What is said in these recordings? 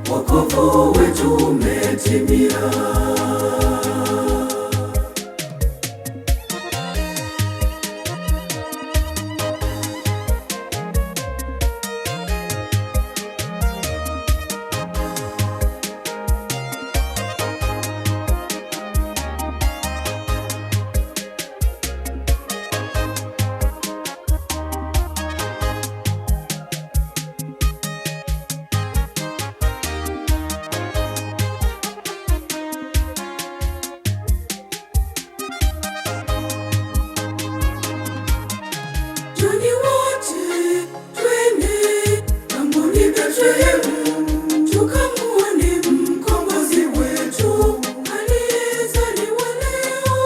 wokovu wetu umetimia. Njoni wote twende ng'amboni Bethlehemu, tukamwone mkombozi wetu aliyezaliwa leo.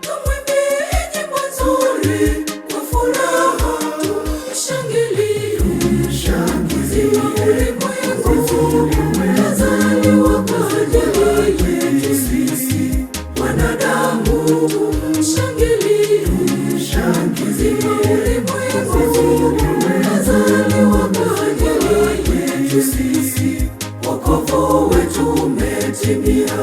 Tumwimbie nyimbo nzuri kwa furaha, tumshangilie ulimwengu kazaliwa kwa ajili yetu sisi wanadamu. Tumshangilie kazaliwa kwa ajili yetu sisi, wokovu wetu umetimia.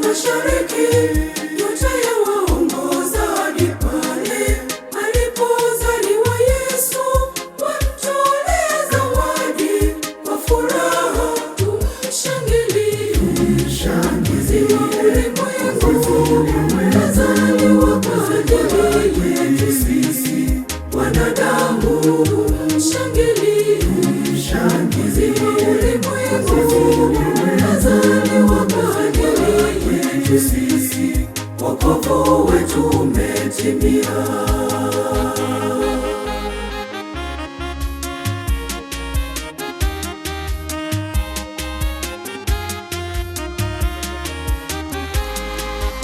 Mashariki yote yawaongoza hadi pale alipozaliwa Yesu, wamtolea zawadi kwa furaha. Tumshangilie ulimwengu kazaliwa kwa ajili yetu sisi wanadamu. Tumshangilie ulimwengu kazaliwa kwa ajili yetu sisi, wokovu wetu umetimia.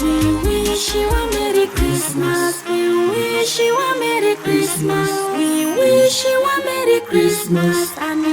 We wish you a Merry Christmas. We wish you a Merry Christmas. We wish you a Merry Christmas and